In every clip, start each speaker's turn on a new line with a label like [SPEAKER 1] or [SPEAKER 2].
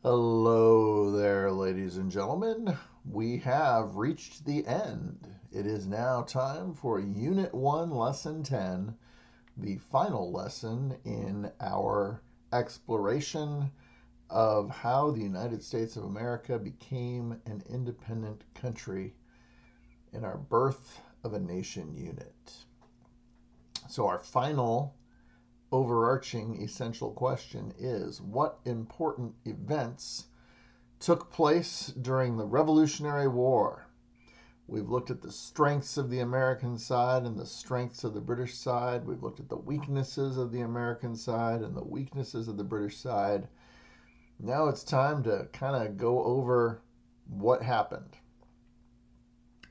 [SPEAKER 1] Hello there, ladies and gentlemen. We have reached the end. It is now time for Unit 1, Lesson 10, the final lesson in our exploration of how the United States of America became an independent country in our Birth of a Nation unit. So, our final overarching essential question is what important events took place during the Revolutionary War? We've looked at the strengths of the American side and the strengths of the British side. We've looked at the weaknesses of the American side and the weaknesses of the British side. Now it's time to kind of go over what happened.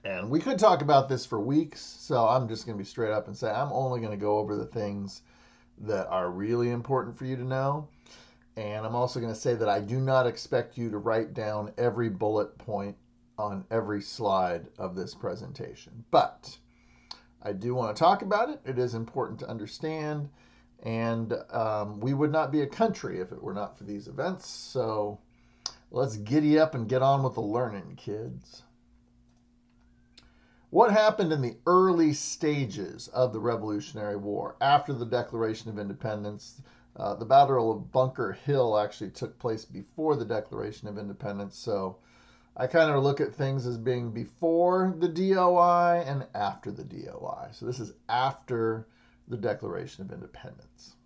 [SPEAKER 1] And we could talk about this for weeks, so I'm just going to be straight up and say I'm only going to go over the things that are really important for you to know. And I'm also going to say that I do not expect you to write down every bullet point on every slide of this presentation. But I do want to talk about it. It is important to understand. And we would not be a country if it were not for these events. So let's giddy up and get on with the learning, kids. What happened in the early stages of the Revolutionary War after the Declaration of Independence? The Battle of Bunker Hill actually took place before the Declaration of Independence, so I kind of look at things as being before the DOI and after the DOI. So this is after the Declaration of Independence.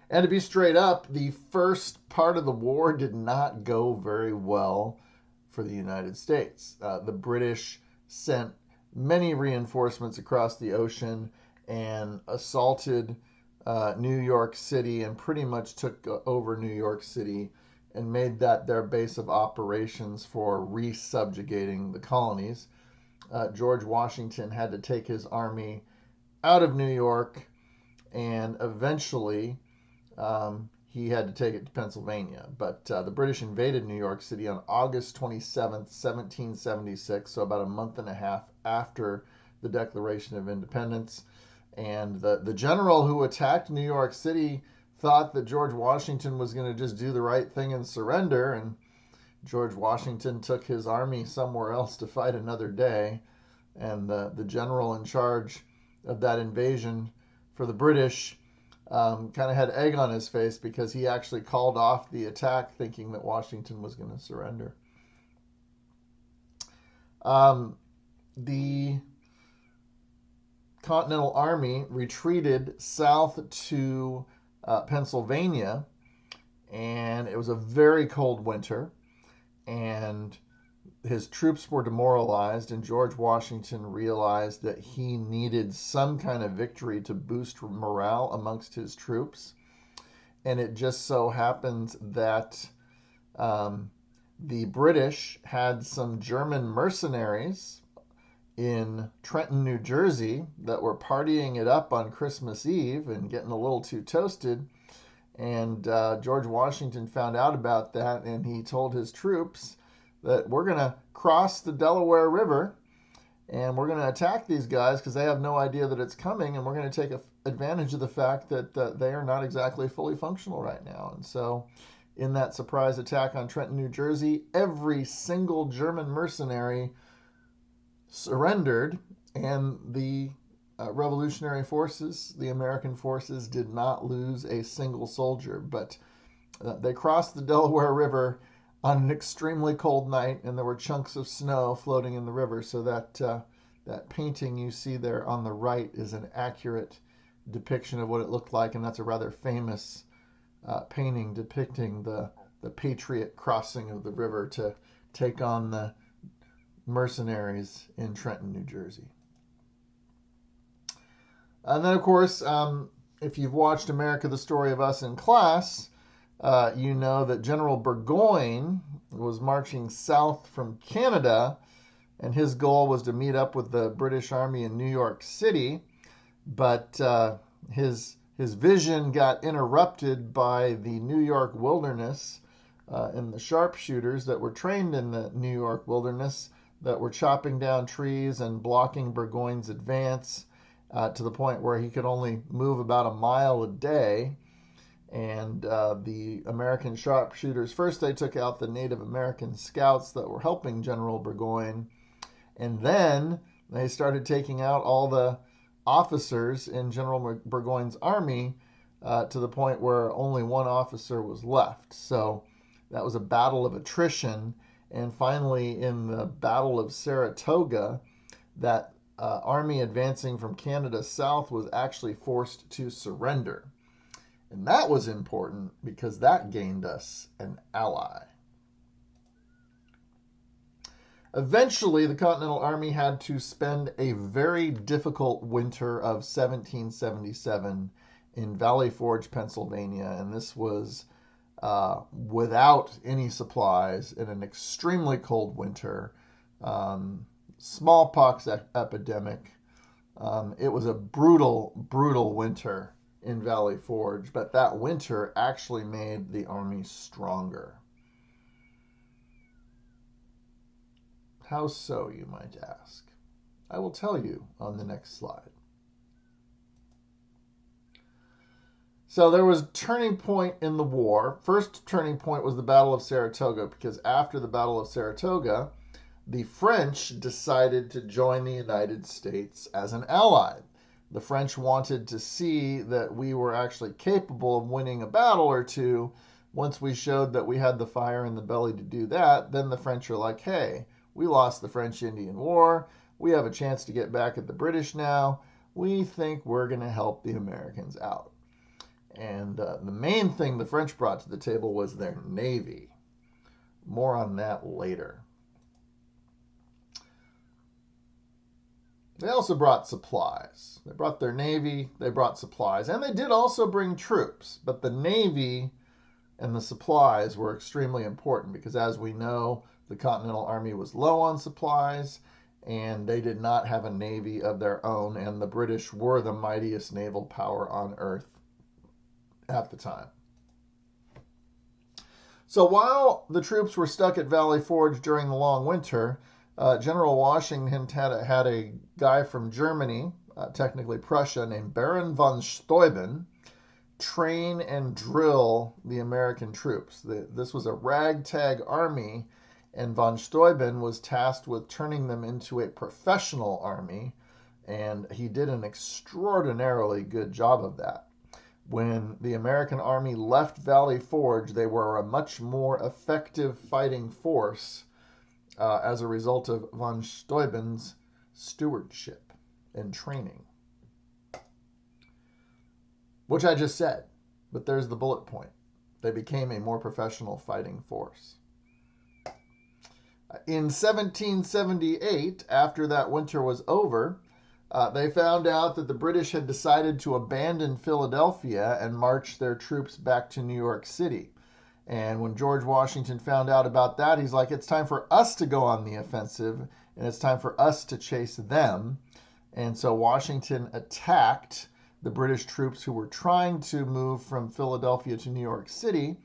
[SPEAKER 1] And to be straight up, the first part of the war did not go very well for the United States. The British sent many reinforcements across the ocean and assaulted New York City and pretty much took over New York City and made that their base of operations for resubjugating the colonies. George Washington had to take his army out of New York, and eventually he had to take it to Pennsylvania. But the British invaded New York City on August 27th, 1776, so about a month and a half after the Declaration of Independence. And the general who attacked New York City thought that George Washington was going to just do the right thing and surrender. And George Washington took his army somewhere else to fight another day. And the general in charge of that invasion for the British kind of had egg on his face because he actually called off the attack thinking that Washington was going to surrender. The Continental Army retreated south to Pennsylvania, and it was a very cold winter, and his troops were demoralized, and George Washington realized that he needed some kind of victory to boost morale amongst his troops. And it just so happened that the British had some German mercenaries in Trenton, New Jersey, that were partying it up on Christmas Eve and getting a little too toasted. And George Washington found out about that, and he told his troops that we're going to cross the Delaware River and we're going to attack these guys because they have no idea that it's coming, and we're going to take advantage of the fact that they are not exactly fully functional right now. And so in that surprise attack on Trenton, New Jersey, every single German mercenary surrendered, and the revolutionary forces, the American forces, did not lose a single soldier. But they crossed the Delaware River on an extremely cold night, and there were chunks of snow floating in the river. So that painting you see there on the right is an accurate depiction of what it looked like, and that's a rather famous painting depicting the Patriot crossing of the river to take on the mercenaries in Trenton, New Jersey. And then, of course, if you've watched America, the Story of Us in class, you know that General Burgoyne was marching south from Canada, and his goal was to meet up with the British Army in New York City. But his vision got interrupted by the New York wilderness and the sharpshooters that were trained in the New York wilderness that were chopping down trees and blocking Burgoyne's advance to the point where he could only move about a mile a day. And the American sharpshooters, first they took out the Native American scouts that were helping General Burgoyne, and then they started taking out all the officers in General Burgoyne's army to the point where only one officer was left. So that was a battle of attrition. And finally, in the Battle of Saratoga, that army advancing from Canada south was actually forced to surrender. And that was important because that gained us an ally. Eventually, the Continental Army had to spend a very difficult winter of 1777 in Valley Forge, Pennsylvania, and this was without any supplies in an extremely cold winter, smallpox epidemic. It was a brutal, brutal winter in Valley Forge, but that winter actually made the army stronger. How so, you might ask? I will tell you on the next slide. So there was a turning point in the war. First turning point was the Battle of Saratoga, because after the Battle of Saratoga, the French decided to join the United States as an ally. The French wanted to see that we were actually capable of winning a battle or two. Once we showed that we had the fire in the belly to do that, then the French are like, hey, we lost the French-Indian War. We have a chance to get back at the British now. We think we're going to help the Americans out. And the main thing the French brought to the table was their navy. More on that later. They also brought supplies. They brought their navy, they brought supplies, and they did also bring troops. But the navy and the supplies were extremely important because, as we know, the Continental Army was low on supplies, and they did not have a navy of their own, and the British were the mightiest naval power on earth at the time. So while the troops were stuck at Valley Forge during the long winter, General Washington had a guy from Germany, technically Prussia, named Baron von Steuben, train and drill the American troops. This was a ragtag army, and von Steuben was tasked with turning them into a professional army, and he did an extraordinarily good job of that. When the American army left Valley Forge, they were a much more effective fighting force as a result of von Steuben's stewardship and training. Which I just said, but there's the bullet point. They became a more professional fighting force. In 1778, after that winter was over, they found out that the British had decided to abandon Philadelphia and march their troops back to New York City. And when George Washington found out about that, he's like, it's time for us to go on the offensive, and it's time for us to chase them. And so Washington attacked the British troops who were trying to move from Philadelphia to New York City,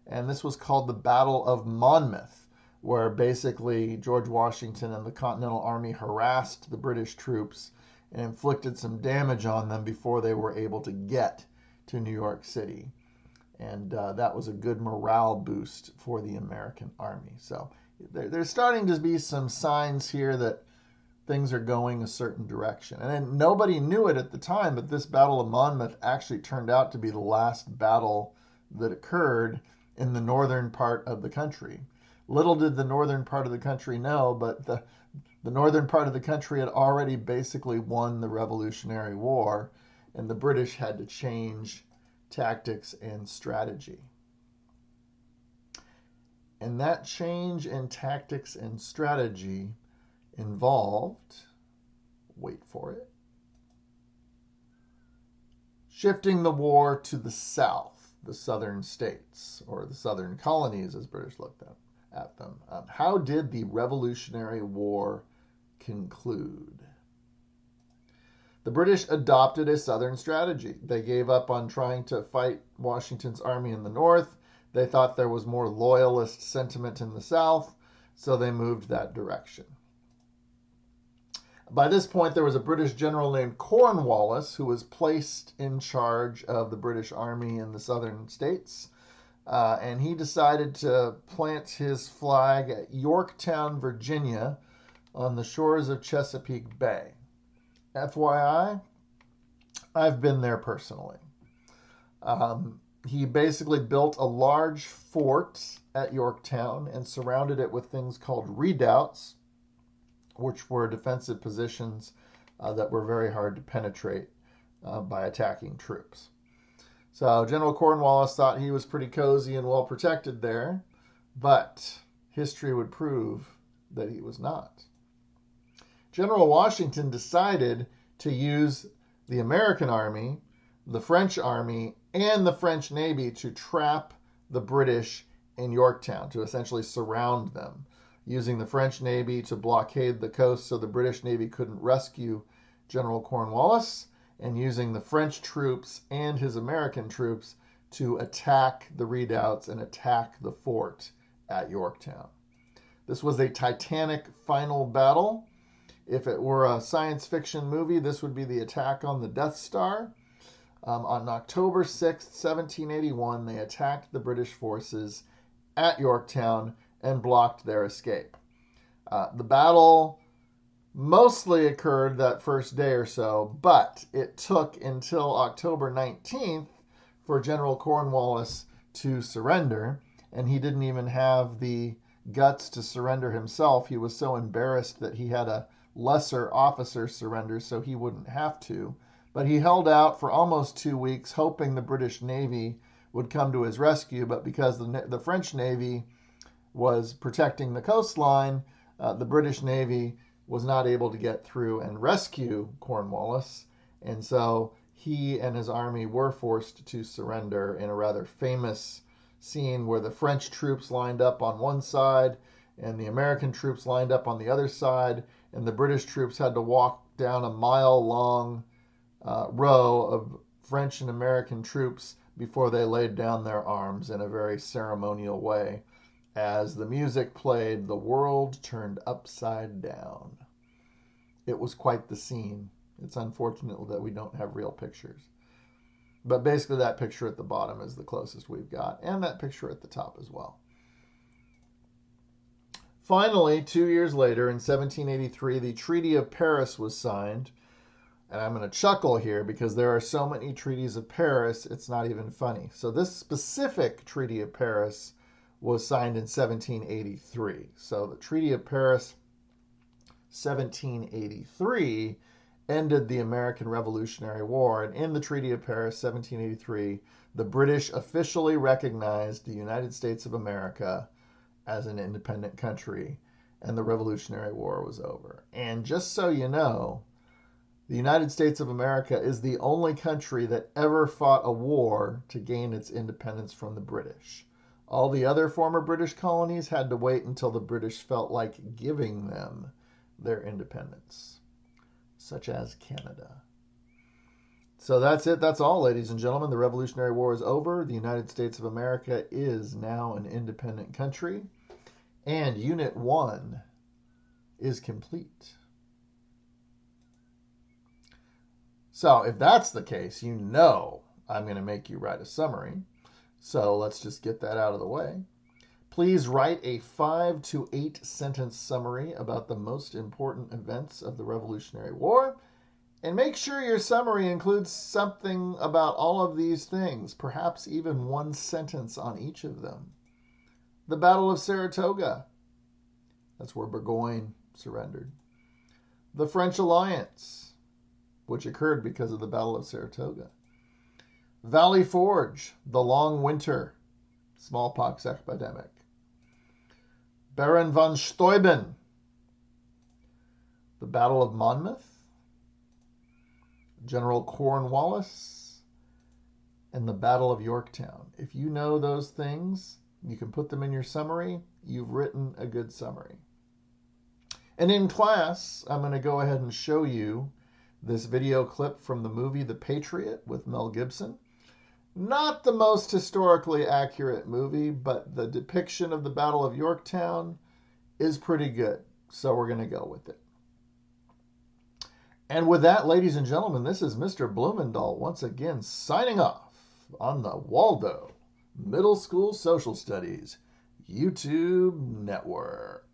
[SPEAKER 1] and this was called the Battle of Monmouth, where basically George Washington and the Continental Army harassed the British troops and inflicted some damage on them before they were able to get to New York City. And that was a good morale boost for the American army. So there's starting to be some signs here that things are going a certain direction. And then nobody knew it at the time, but this Battle of Monmouth actually turned out to be the last battle that occurred in the northern part of the country. Little did the northern part of the country know, but the northern part of the country had already basically won the Revolutionary War, and the British had to change tactics and strategy. And that change in tactics and strategy involved, wait for it, shifting the war to the south, the southern states, or the southern colonies as British looked at them. How did the Revolutionary War conclude? The British adopted a southern strategy. They gave up on trying to fight Washington's army in the north. They thought there was more loyalist sentiment in the south, so they moved that direction. By this point, there was a British general named Cornwallis who was placed in charge of the British Army in the southern states. And he decided to plant his flag at Yorktown, Virginia, on the shores of Chesapeake Bay. FYI, I've been there personally. He basically built a large fort at Yorktown and surrounded it with things called redoubts, which were defensive positions that were very hard to penetrate by attacking troops. So General Cornwallis thought he was pretty cozy and well protected there, but history would prove that he was not. General Washington decided to use the American Army, the French Army, and the French Navy to trap the British in Yorktown, to essentially surround them, using the French Navy to blockade the coast so the British Navy couldn't rescue General Cornwallis, and using the French troops and his American troops to attack the redoubts and attack the fort at Yorktown. This was a titanic final battle. If it were a science fiction movie, this would be the attack on the Death Star. On October 6th, 1781, they attacked the British forces at Yorktown and blocked their escape. The battle mostly occurred that first day or so, but it took until October 19th for General Cornwallis to surrender, and he didn't even have the guts to surrender himself. He was so embarrassed that he had a lesser officer surrender so he wouldn't have to. But he held out for almost 2 weeks, hoping the British Navy would come to his rescue, but because the French Navy was protecting the coastline, the British Navy was not able to get through and rescue Cornwallis, and so he and his army were forced to surrender in a rather famous scene where the French troops lined up on one side and the American troops lined up on the other side, and the British troops had to walk down a mile-long row of French and American troops before they laid down their arms in a very ceremonial way. As the music played, the world turned upside down. It was quite the scene. It's unfortunate that we don't have real pictures. But basically that picture at the bottom is the closest we've got, and that picture at the top as well. Finally, 2 years later, in 1783, the Treaty of Paris was signed. And I'm going to chuckle here because there are so many treaties of Paris, it's not even funny. So this specific Treaty of Paris was signed in 1783. So the Treaty of Paris, 1783, ended the American Revolutionary War. And in the Treaty of Paris, 1783, the British officially recognized the United States of America as an independent country, and the Revolutionary War was over. And just so you know, the United States of America is the only country that ever fought a war to gain its independence from the British. All the other former British colonies had to wait until the British felt like giving them their independence, such as Canada. So that's it. That's all, ladies and gentlemen. The Revolutionary War is over. The United States of America is now an independent country, and Unit 1 is complete. So if that's the case, you know I'm going to make you write a summary. So let's just get that out of the way. Please write a 5 to 8 sentence summary about the most important events of the Revolutionary War. And make sure your summary includes something about all of these things, perhaps even one sentence on each of them. The Battle of Saratoga. That's where Burgoyne surrendered. The French Alliance, which occurred because of the Battle of Saratoga. Valley Forge, the Long Winter, smallpox epidemic. Baron von Steuben, the Battle of Monmouth, General Cornwallis, and the Battle of Yorktown. If you know those things, you can put them in your summary. You've written a good summary. And in class, I'm going to go ahead and show you this video clip from the movie The Patriot with Mel Gibson. Not the most historically accurate movie, but the depiction of the Battle of Yorktown is pretty good. So we're going to go with it. And with that, ladies and gentlemen, this is Mr. Blumendahl once again signing off on the Waldo Middle School Social Studies YouTube Network.